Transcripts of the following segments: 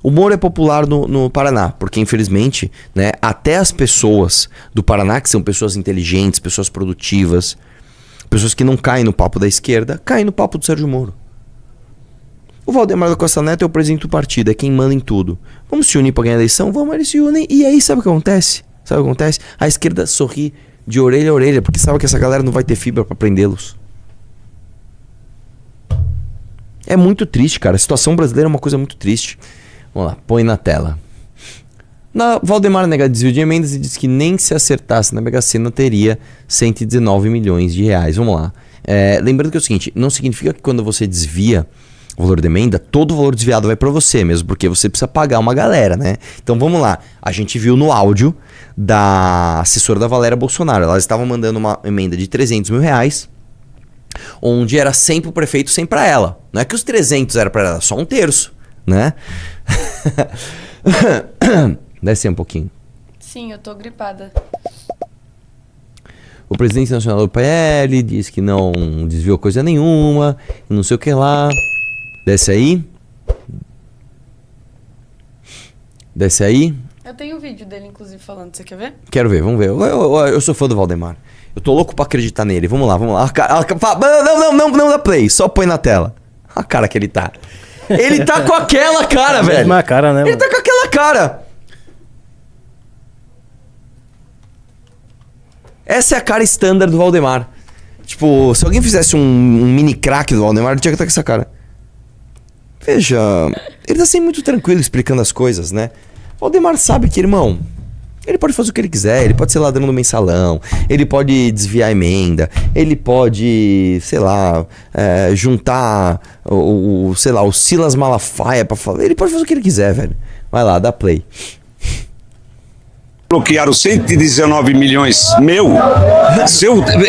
O Moro é popular no Paraná, porque infelizmente, né, até as pessoas do Paraná, que são pessoas inteligentes, pessoas produtivas, pessoas que não caem no papo da esquerda, caem no papo do Sérgio Moro. O Valdemar da Costa Neto é o presidente do partido, é quem manda em tudo. Vamos se unir para ganhar a eleição? Vamos, eles se unem. E aí sabe o que acontece? Sabe o que acontece? A esquerda sorri de orelha a orelha, porque sabe que essa galera não vai ter fibra para prendê-los. É muito triste, cara. A situação brasileira é uma coisa muito triste. Vamos lá, põe na tela. Valdemar nega desvio de emendas e diz que nem se acertasse na Mega Sena teria 119 milhões de reais. Vamos lá. Lembrando que é o seguinte, não significa que quando você desvia o valor da emenda, todo o valor desviado vai para você mesmo, porque você precisa pagar uma galera, né? Então vamos lá. A gente viu no áudio da assessora da Valéria Bolsonaro. Elas estavam mandando uma emenda de 300 mil reais, onde era 100 pro prefeito, 100 para ela. Não é que os 300 era para ela, só um terço, né? Desce um pouquinho. Sim, eu tô gripada. O presidente nacional do PL diz que não desviou coisa nenhuma, não sei o que lá. Desce aí. Desce aí. Eu tenho um vídeo dele, inclusive, falando. Você quer ver? Quero ver, vamos ver. Eu sou fã do Valdemar. Eu tô louco pra acreditar nele. Vamos lá. Não dá play. Só põe na tela. A cara que ele tá. Ele tá com aquela cara, velho. Mesma cara, né? Ele tá com aquela cara. Essa é a cara standard do Valdemar. Tipo, se alguém fizesse um mini crack do Valdemar, ele tinha que estar com essa cara. Veja, ele tá sempre muito tranquilo explicando as coisas, né? O Valdemar sabe que, irmão, ele pode fazer o que ele quiser, ele pode ser ladrão do mensalão, ele pode desviar a emenda, ele pode, sei lá, juntar o Silas Malafaia pra falar. Ele pode fazer o que ele quiser, velho. Vai lá, dá play. Bloquearam 119 milhões meu.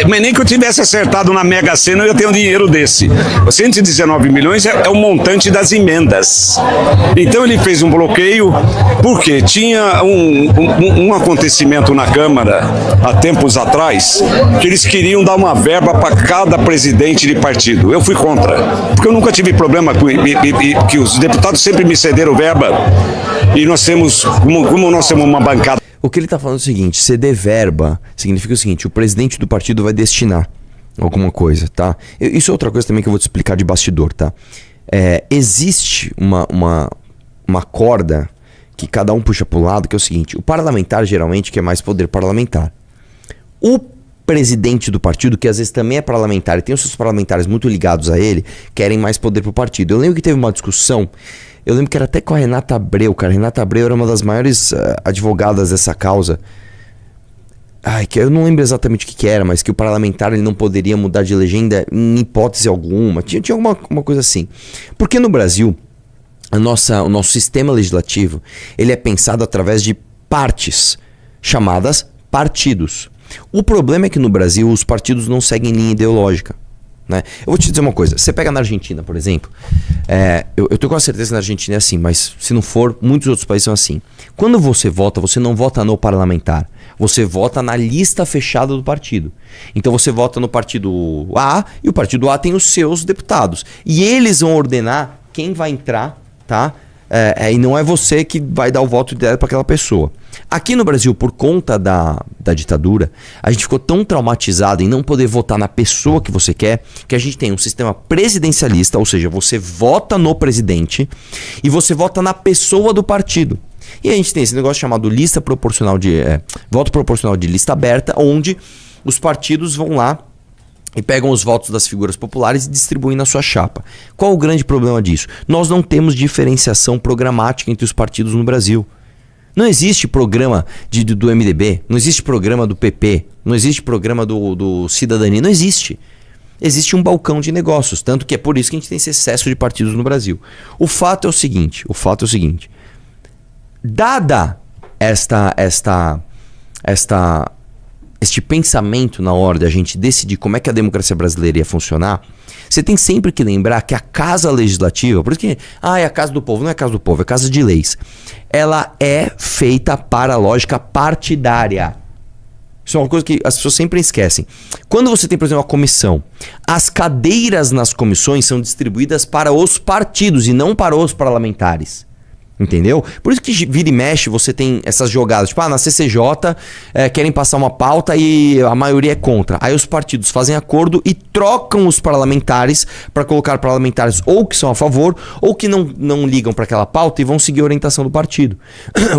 Mas nem que eu tivesse acertado na Mega Sena eu ia ter um dinheiro desse. 119 milhões é o montante das emendas. Então ele fez um bloqueio porque tinha um acontecimento na Câmara há tempos atrás que eles queriam dar uma verba para cada presidente de partido. Eu fui contra, porque eu nunca tive problema com que os deputados sempre me cederam verba e nós temos, como nós temos uma bancada. O que ele tá falando é o seguinte, ceder verba significa o seguinte, o presidente do partido vai destinar alguma coisa, tá? Isso é outra coisa também que eu vou te explicar de bastidor, tá? Existe uma corda que cada um puxa pro lado, que é o seguinte, o parlamentar geralmente quer mais poder parlamentar. O presidente do partido, que às vezes também é parlamentar e tem os seus parlamentares muito ligados a ele, querem mais poder pro partido. Eu lembro que teve uma discussão. Eu lembro que era até com a Renata Abreu, cara. Renata Abreu era uma das maiores advogadas dessa causa. Que eu não lembro exatamente o que era, mas que o parlamentar ele não poderia mudar de legenda em hipótese alguma. Tinha alguma coisa assim. Porque no Brasil, o nosso sistema legislativo, ele é pensado através de partes, chamadas partidos. O problema é que no Brasil os partidos não seguem linha ideológica. Né? Eu vou te dizer uma coisa, você pega na Argentina, por exemplo, eu tenho quase certeza que na Argentina é assim, mas se não for, muitos outros países são assim. Quando você vota, você não vota no parlamentar, você vota na lista fechada do partido. Então você vota no partido A e o partido A tem os seus deputados. E eles vão ordenar quem vai entrar, tá? E não é você que vai dar o voto direto para aquela pessoa. Aqui no Brasil, por conta da ditadura, a gente ficou tão traumatizado em não poder votar na pessoa que você quer, que a gente tem um sistema presidencialista, ou seja, você vota no presidente e você vota na pessoa do partido. E a gente tem esse negócio chamado lista proporcional voto proporcional de lista aberta, onde os partidos vão lá e pegam os votos das figuras populares e distribuem na sua chapa. Qual o grande problema disso? Nós não temos diferenciação programática entre os partidos no Brasil. Não existe programa do MDB, não existe programa do PP, não existe programa do Cidadania, não existe. Existe um balcão de negócios, tanto que é por isso que a gente tem esse excesso de partidos no Brasil. O fato é o seguinte, dada este pensamento na hora de a gente decidir como é que a democracia brasileira ia funcionar, você tem sempre que lembrar que a casa legislativa, por isso que é a casa do povo, não é a casa do povo, é a casa de leis, ela é feita para a lógica partidária. Isso é uma coisa que as pessoas sempre esquecem. Quando você tem, por exemplo, uma comissão, as cadeiras nas comissões são distribuídas para os partidos e não para os parlamentares. Entendeu? Por isso que vira e mexe você tem essas jogadas. Tipo, na CCJ querem passar uma pauta e a maioria é contra. Aí os partidos fazem acordo e trocam os parlamentares para colocar parlamentares ou que são a favor ou que não ligam para aquela pauta e vão seguir a orientação do partido.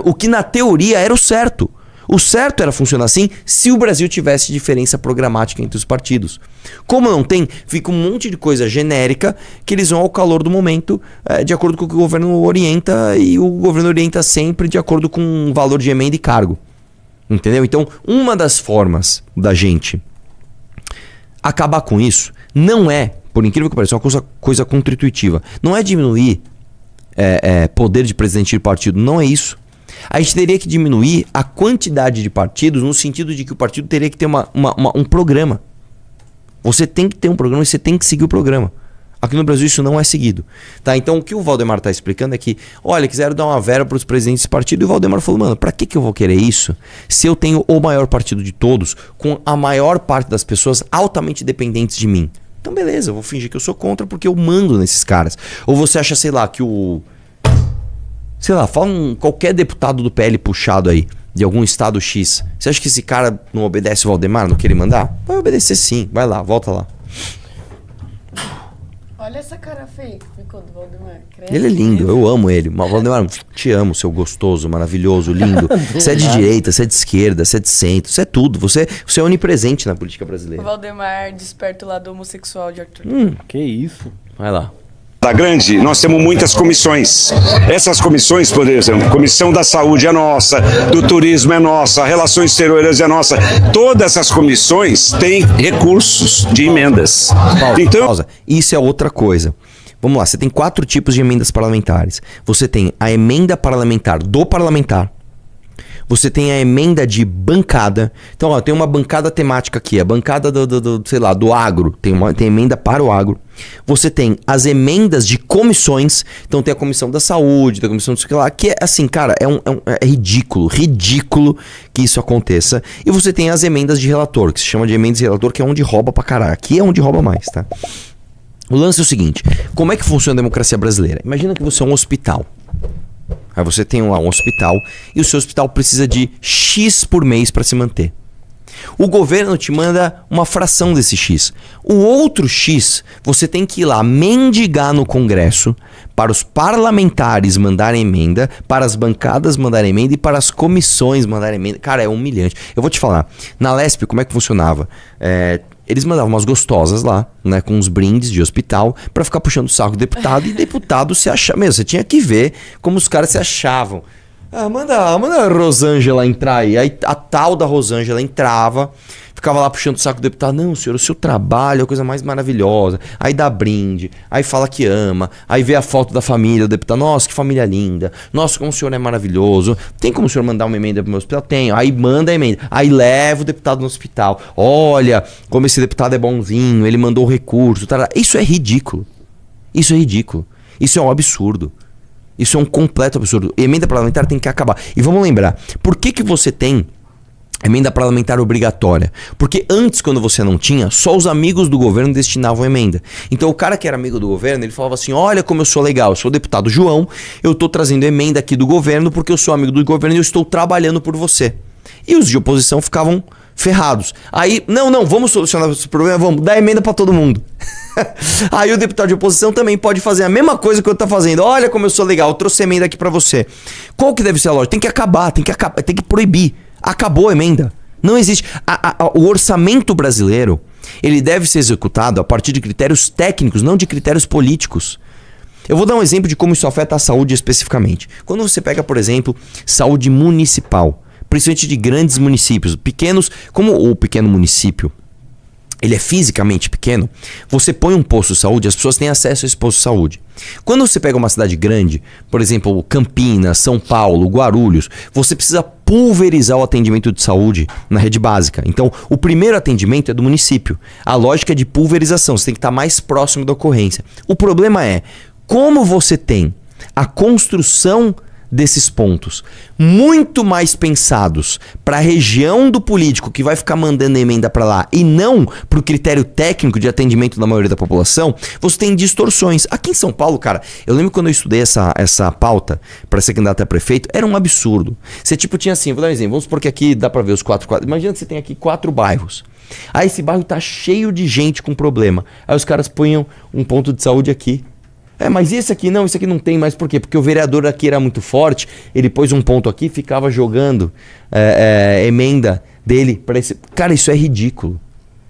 O que na teoria era o certo. O certo era funcionar assim se o Brasil tivesse diferença programática entre os partidos. Como não tem, fica um monte de coisa genérica que eles vão ao calor do momento, de acordo com o que o governo orienta, e o governo orienta sempre de acordo com o valor de emenda e cargo. Entendeu? Então, uma das formas da gente acabar com isso não é, por incrível que pareça, uma coisa contra-intuitiva. Não é diminuir poder de presidente de partido, não é isso. A gente teria que diminuir a quantidade de partidos no sentido de que o partido teria que ter um programa. Você tem que ter um programa e você tem que seguir o programa. Aqui no Brasil isso não é seguido. Tá? Então o que o Valdemar está explicando é que, olha, quiseram dar uma verba para os presidentes de partido e o Valdemar falou, mano, para que eu vou querer isso se eu tenho o maior partido de todos com a maior parte das pessoas altamente dependentes de mim? Então beleza, eu vou fingir que eu sou contra porque eu mando nesses caras. Ou você acha, sei lá, que sei lá, fala qualquer deputado do PL puxado aí, de algum estado X. Você acha que esse cara não obedece o Valdemar, não quer ele mandar? Vai obedecer sim, vai lá, volta lá. Olha essa cara feia que ficou do Valdemar. Credo. Ele é lindo, eu amo ele. Mas Valdemar, te amo, seu gostoso, maravilhoso, lindo. Você é de direita, você é de esquerda, você é de centro, você é tudo. Você é onipresente na política O brasileira. Valdemar desperta o lado homossexual de Arthur. Que isso? Vai lá. Da grande, nós temos muitas comissões. Essas comissões, por exemplo, Comissão da Saúde é nossa, do Turismo é nossa, Relações Exteriores é nossa. Todas essas comissões têm recursos de emendas. Pausa. Isso é outra coisa. Vamos lá, você tem 4 tipos de emendas parlamentares. Você tem a emenda parlamentar do parlamentar. Você tem a emenda de bancada. Então, ó, tem uma bancada temática aqui, a bancada do agro. Tem emenda para o agro. Você tem as emendas de comissões. Então tem a comissão da saúde, tem a comissão do sei lá, que é assim, cara, é ridículo que isso aconteça. E você tem as emendas de relator, que se chama de emendas de relator, que é onde rouba pra caralho. Aqui é onde rouba mais, tá? O lance é o seguinte, como é que funciona a democracia brasileira? Imagina que você é um hospital. Aí você tem lá um hospital e o seu hospital precisa de X por mês para se manter. O governo te manda uma fração desse X. O outro X, você tem que ir lá mendigar no Congresso para os parlamentares mandarem emenda, para as bancadas mandarem emenda e para as comissões mandarem emenda. Cara, é humilhante. Eu vou te falar, na Lesp, como é que funcionava? Eles mandavam umas gostosas lá, né, com uns brindes de hospital, pra ficar puxando o saco do deputado, e deputado se achava. Meu, você tinha que ver como os caras se achavam. Manda a Rosângela entrar aí. Aí a tal da Rosângela entrava, ficava lá puxando o saco do deputado. Não, senhor, o seu trabalho é a coisa mais maravilhosa. Aí dá brinde, aí fala que ama, aí vê a foto da família do deputado. Nossa, que família linda. Nossa, como o senhor é maravilhoso. Tem como o senhor mandar uma emenda pro meu hospital? Tenho. Aí manda a emenda. Aí leva o deputado no hospital. Olha, como esse deputado é bonzinho, ele mandou o recurso. Isso é ridículo. Isso é ridículo. Isso é um absurdo. Isso é um completo absurdo. Emenda parlamentar tem que acabar. E vamos lembrar, por que você tem emenda parlamentar obrigatória? Porque antes, quando você não tinha, só os amigos do governo destinavam emenda. Então o cara que era amigo do governo, ele falava assim, olha como eu sou legal, eu sou o deputado João, eu tô trazendo emenda aqui do governo porque eu sou amigo do governo e eu estou trabalhando por você. E os de oposição ficavam ferrados. Aí, não, vamos solucionar esse problema, vamos dar emenda pra todo mundo. Aí o deputado de oposição também pode fazer a mesma coisa que eu tô fazendo. Olha como eu sou legal, eu trouxe emenda aqui pra você. Qual que deve ser a lógica? Tem que acabar, tem que proibir. Acabou a emenda. Não existe. O orçamento brasileiro, ele deve ser executado a partir de critérios técnicos, não de critérios políticos. Eu vou dar um exemplo de como isso afeta a saúde especificamente. Quando você pega, por exemplo, saúde municipal, principalmente de grandes municípios, pequenos, como o pequeno município, ele é fisicamente pequeno, você põe um posto de saúde, as pessoas têm acesso a esse posto de saúde. Quando você pega uma cidade grande, por exemplo, Campinas, São Paulo, Guarulhos, você precisa pulverizar o atendimento de saúde na rede básica. Então, o primeiro atendimento é do município. A lógica é de pulverização, você tem que estar mais próximo da ocorrência. O problema é, como você tem a construção desses pontos muito mais pensados para a região do político que vai ficar mandando emenda para lá e não para o critério técnico de atendimento da maioria da população, você tem distorções. Aqui em São Paulo, cara, eu lembro quando eu estudei essa pauta para ser candidato a prefeito, era um absurdo. Você tipo tinha assim, vou dar um exemplo, vamos supor que aqui dá para ver os quatro. Imagina que você tem aqui 4 bairros. Aí esse bairro tá cheio de gente com problema. Aí os caras punham um ponto de saúde aqui. Mas esse aqui não tem mais. Por quê? Porque o vereador aqui era muito forte, ele pôs um ponto aqui e ficava jogando emenda dele para esse... Cara, isso é ridículo.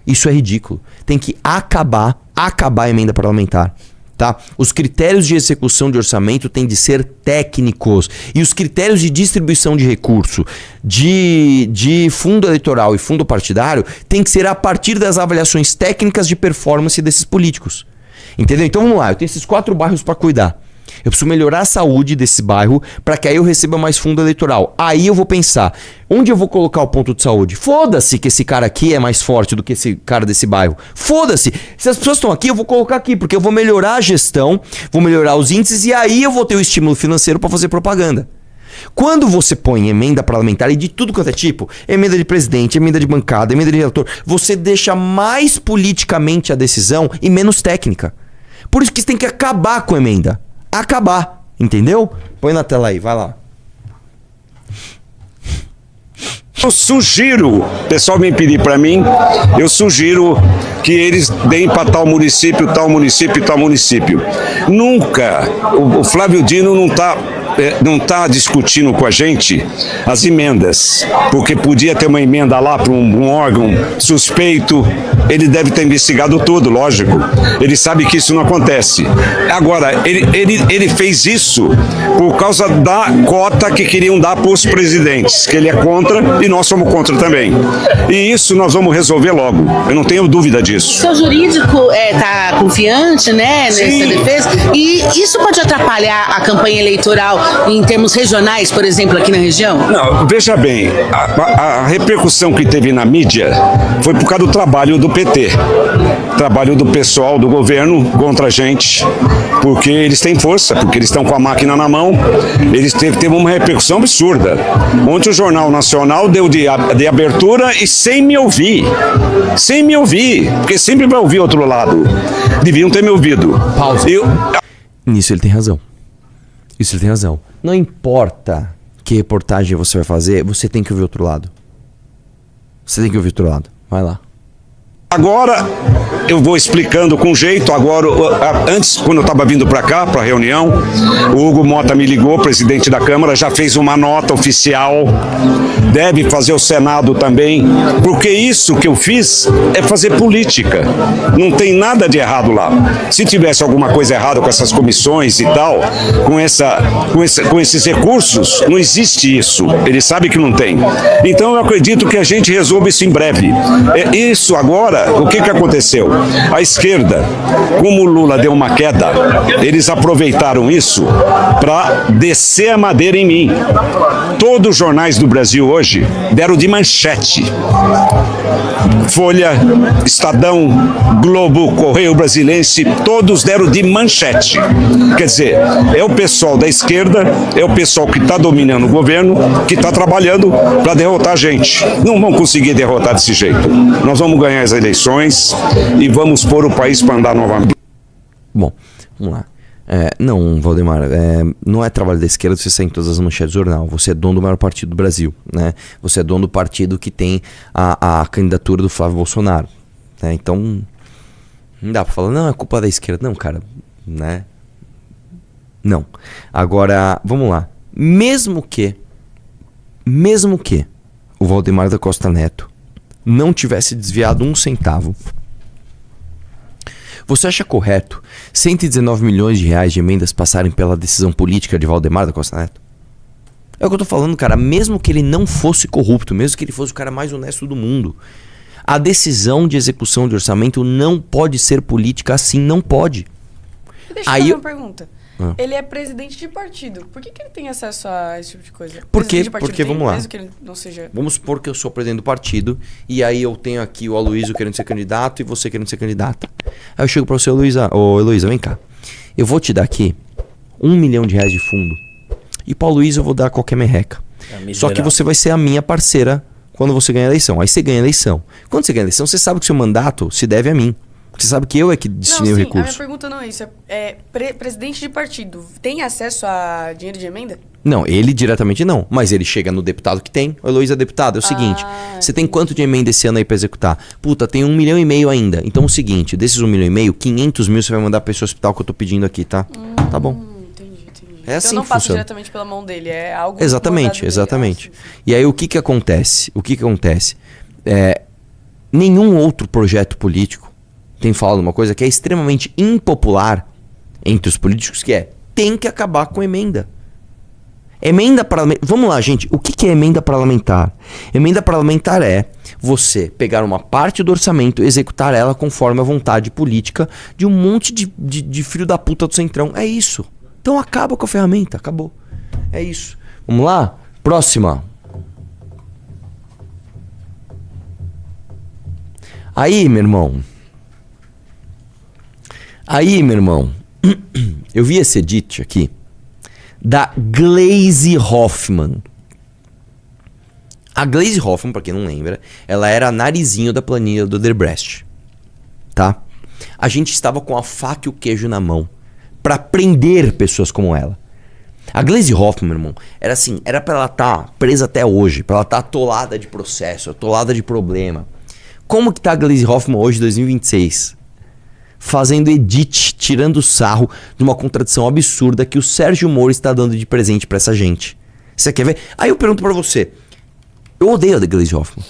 Isso é ridículo. Tem que acabar a emenda parlamentar. Tá? Os critérios de execução de orçamento têm de ser técnicos. E os critérios de distribuição de recurso de fundo eleitoral e fundo partidário têm que ser a partir das avaliações técnicas de performance desses políticos. Entendeu? Então vamos lá, eu tenho esses 4 bairros para cuidar. Eu preciso melhorar a saúde desse bairro para que aí eu receba mais fundo eleitoral. Aí eu vou pensar, onde eu vou colocar o ponto de saúde? Foda-se que esse cara aqui é mais forte do que esse cara desse bairro. Foda-se. Se as pessoas estão aqui, eu vou colocar aqui, porque eu vou melhorar a gestão, vou melhorar os índices e aí eu vou ter o estímulo financeiro para fazer propaganda. Quando você põe emenda parlamentar e de tudo quanto é tipo, emenda de presidente, emenda de bancada, emenda de relator, você deixa mais politicamente a decisão e menos técnica. Por isso que você tem que acabar com a emenda. Acabar, entendeu? Põe na tela aí, vai lá. Eu sugiro, o pessoal vem pedir para mim, eu sugiro que eles deem para tal município, tal município, tal município. Nunca, o Flávio Dino não tá discutindo com a gente as emendas, porque podia ter uma emenda lá para um órgão suspeito, ele deve ter investigado tudo, lógico, ele sabe que isso não acontece. Agora, ele fez isso por causa da cota que queriam dar para os presidentes, que ele é contra e nós somos contra também. E isso nós vamos resolver logo, eu não tenho dúvida disso. O seu jurídico está confiante, né, nessa defesa? E isso pode atrapalhar a campanha eleitoral em termos regionais, por exemplo, aqui na região? Não, veja bem, a repercussão que teve na mídia foi por causa do trabalho do PT. Trabalho do pessoal do governo contra a gente, porque eles têm força, porque eles estão com a máquina na mão, eles teve uma repercussão absurda. Ontem o Jornal Nacional deu de abertura e sem me ouvir, porque sempre vai ouvir outro lado. Deviam ter me ouvido. Pausa. Nisso ele tem razão. Isso ele tem razão. Não importa que reportagem você vai fazer, você tem que ouvir outro lado. Você tem que ouvir outro lado. Vai lá. Agora eu vou explicando com jeito. Agora, antes, quando eu estava vindo para cá, para a reunião, o Hugo Mota me ligou, presidente da Câmara, já fez uma nota oficial, deve fazer o Senado também, porque isso que eu fiz é fazer política. Não tem nada de errado lá. Se tivesse alguma coisa errada com essas comissões e tal, com esses recursos, não existe isso. Ele sabe que não tem. Então eu acredito que a gente resolva isso em breve. Isso agora, o que aconteceu? A esquerda, como o Lula deu uma queda, eles aproveitaram isso para descer a madeira em mim. Todos os jornais do Brasil hoje deram de manchete. Folha, Estadão, Globo, Correio Brasilense, todos deram de manchete. Quer dizer, é o pessoal da esquerda, é o pessoal que está dominando o governo, que está trabalhando para derrotar a gente. Não vão conseguir derrotar desse jeito. Nós vamos ganhar as eleições e vamos pôr o país para andar novamente. Bom, vamos lá. Não, Valdemar, não é trabalho da esquerda você sair em todas as manchetes do jornal. Você é dono do maior partido do Brasil, né? Você é dono do partido que tem a candidatura do Flávio Bolsonaro, né? Então, não dá pra falar, não, é culpa da esquerda. Não, cara, né? Não. Agora, vamos lá. Mesmo que o Valdemar da Costa Neto não tivesse desviado 1 centavo, você acha correto 119 milhões de reais de emendas passarem pela decisão política de Valdemar da Costa Neto? É o que eu tô falando, cara. Mesmo que ele não fosse corrupto, mesmo que ele fosse o cara mais honesto do mundo, a decisão de execução de orçamento não pode ser política assim, não pode. Deixa eu fazer uma pergunta. Ele é presidente de partido. Por que ele tem acesso a esse tipo de coisa? Porque tem, vamos lá. Mesmo que ele não seja... Vamos supor que eu sou presidente do partido e aí eu tenho aqui o Aloysio querendo ser candidato e você querendo ser candidata. Aí eu chego pra você, Heloísa, vem cá. Eu vou te dar aqui 1 milhão de reais de fundo E para o Luiz eu vou dar qualquer merreca. Só que você vai ser a minha parceira quando você ganha a eleição. Aí você ganha a eleição. Quando você ganha a eleição, você sabe que o seu mandato se deve a mim. Você sabe que eu é que destinei o recurso. A minha pergunta não é isso. Presidente de partido tem acesso a dinheiro de emenda? Não, ele diretamente não. Mas ele chega no deputado que tem. O Heloísa é deputado. É o seguinte. Você tem quanto de emenda esse ano aí pra executar? Puta, tem 1,5 milhão ainda. Então é o seguinte. Desses 1,5 milhão, 500 mil você vai mandar pra esse hospital que eu tô pedindo aqui, tá? Tá bom. Entendi. É assim então não que passa funciona. diretamente pela mão dele. É algo... Exatamente. Sim. E aí o que acontece? Nenhum outro projeto político tem falado uma coisa que é extremamente impopular entre os políticos, que tem que acabar com emenda. Emenda parlamentar. Vamos lá, gente. O que é emenda parlamentar? Emenda parlamentar é você pegar uma parte do orçamento e executar ela conforme a vontade política de um monte de filho da puta do Centrão. É isso. Então acaba com a ferramenta. Acabou. É isso. Vamos lá? Próxima. Aí, meu irmão, eu vi esse edit aqui da Gleisi Hoffmann. A Gleisi Hoffmann, pra quem não lembra, ela era a narizinho da planilha do Odebrecht, tá? A gente estava com a faca e o queijo na mão pra prender pessoas como ela. A Gleisi Hoffmann, meu irmão, era assim, era pra ela estar presa até hoje, pra ela estar atolada de processo, atolada de problema. Como que tá a Gleisi Hoffmann hoje, 2026? Fazendo edit, tirando sarro de uma contradição absurda que o Sérgio Moro está dando de presente pra essa gente. Você quer ver? Aí eu pergunto pra você. Eu odeio a Gleisi Hoffmann.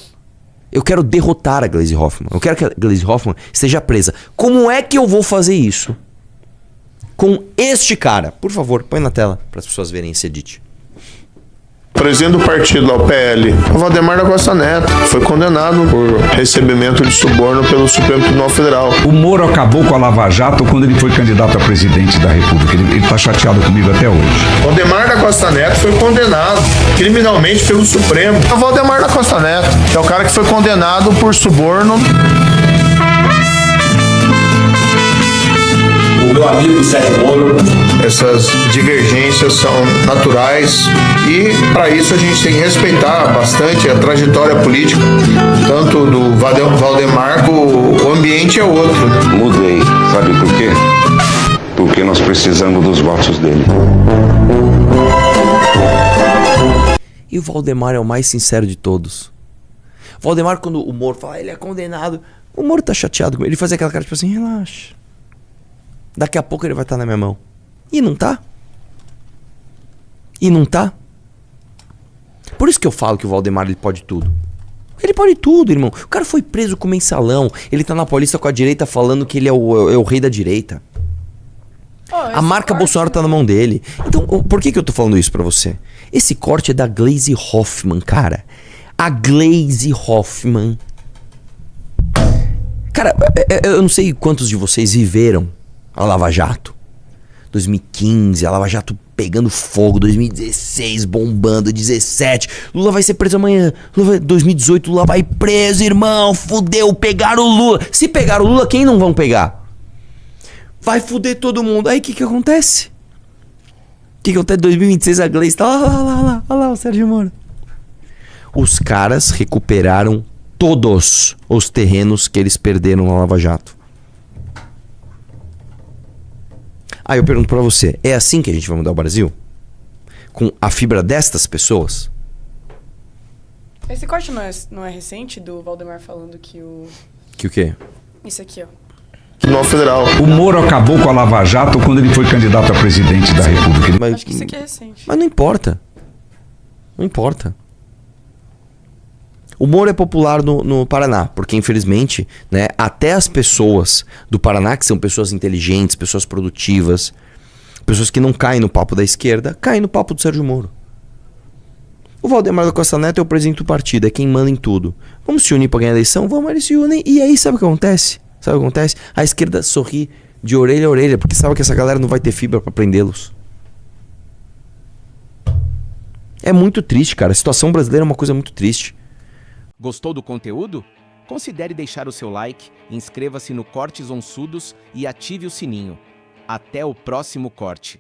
Eu quero derrotar a Gleisi Hoffmann. Eu quero que a Gleisi Hoffmann esteja presa. Como é que eu vou fazer isso? Com este cara. Por favor, põe na tela para as pessoas verem esse edit. Presidente do partido lá, o PL, o Valdemar da Costa Neto, foi condenado por recebimento de suborno pelo Supremo Tribunal Federal. O Moro acabou com a Lava Jato quando ele foi candidato a presidente da República. Ele tá chateado comigo até hoje. Valdemar da Costa Neto foi condenado criminalmente pelo Supremo. O Valdemar da Costa Neto, que é o cara que foi condenado por suborno. O meu amigo Sérgio Moro. Essas divergências são naturais e para isso a gente tem que respeitar bastante a trajetória política, tanto do Valdemar, o ambiente é outro. Mudei, sabe por quê? Porque nós precisamos dos votos dele. E o Valdemar é o mais sincero de todos. O Valdemar, quando o Moro fala, ele é condenado, o Moro tá chateado com ele. Ele faz aquela cara tipo assim, relaxa. Daqui a pouco ele vai estar na minha mão. E não tá. Por isso que eu falo que o Valdemar ele pode tudo. Ele pode tudo, irmão. O cara foi preso com mensalão. Ele tá na Paulista com a direita falando que ele é o rei da direita. A marca Bolsonaro tá na mão dele. Então, por que eu tô falando isso pra você? Esse corte é da Gleisi Hoffmann, cara. A Gleisi Hoffmann. Cara, eu não sei quantos de vocês viveram a Lava Jato. 2015, a Lava Jato pegando fogo, 2016 bombando, 17, Lula vai ser preso amanhã, 2018 Lula vai preso, irmão, fudeu, pegaram o Lula. Se pegaram o Lula, quem não vão pegar? Vai fuder todo mundo. Aí o que acontece? O que acontece em 2026? A Gleisi tá olha lá o Sérgio Moro. Os caras recuperaram todos os terrenos que eles perderam na Lava Jato. Aí eu pergunto pra você, é assim que a gente vai mudar o Brasil? Com a fibra destas pessoas? Esse corte não é recente do Valdemar falando que o... Que o quê? Isso aqui, ó. Tribunal Federal. O Moro acabou com a Lava Jato quando ele foi candidato a presidente da República. Mas, Acho que isso aqui é recente. Mas não importa. Não importa. O Moro é popular no Paraná, porque infelizmente, né, até as pessoas do Paraná, que são pessoas inteligentes, pessoas produtivas, pessoas que não caem no papo da esquerda, caem no papo do Sérgio Moro. O Valdemar da Costa Neto é o presidente do partido, é quem manda em tudo. Vamos se unir pra ganhar a eleição? Vamos, eles se unem. E aí sabe o que acontece? A esquerda sorri de orelha a orelha, porque sabe que essa galera não vai ter fibra pra prendê-los. É muito triste, cara. A situação brasileira é uma coisa muito triste. Gostou do conteúdo? Considere deixar o seu like, inscreva-se no Cortes Onçudos e ative o sininho. Até o próximo corte.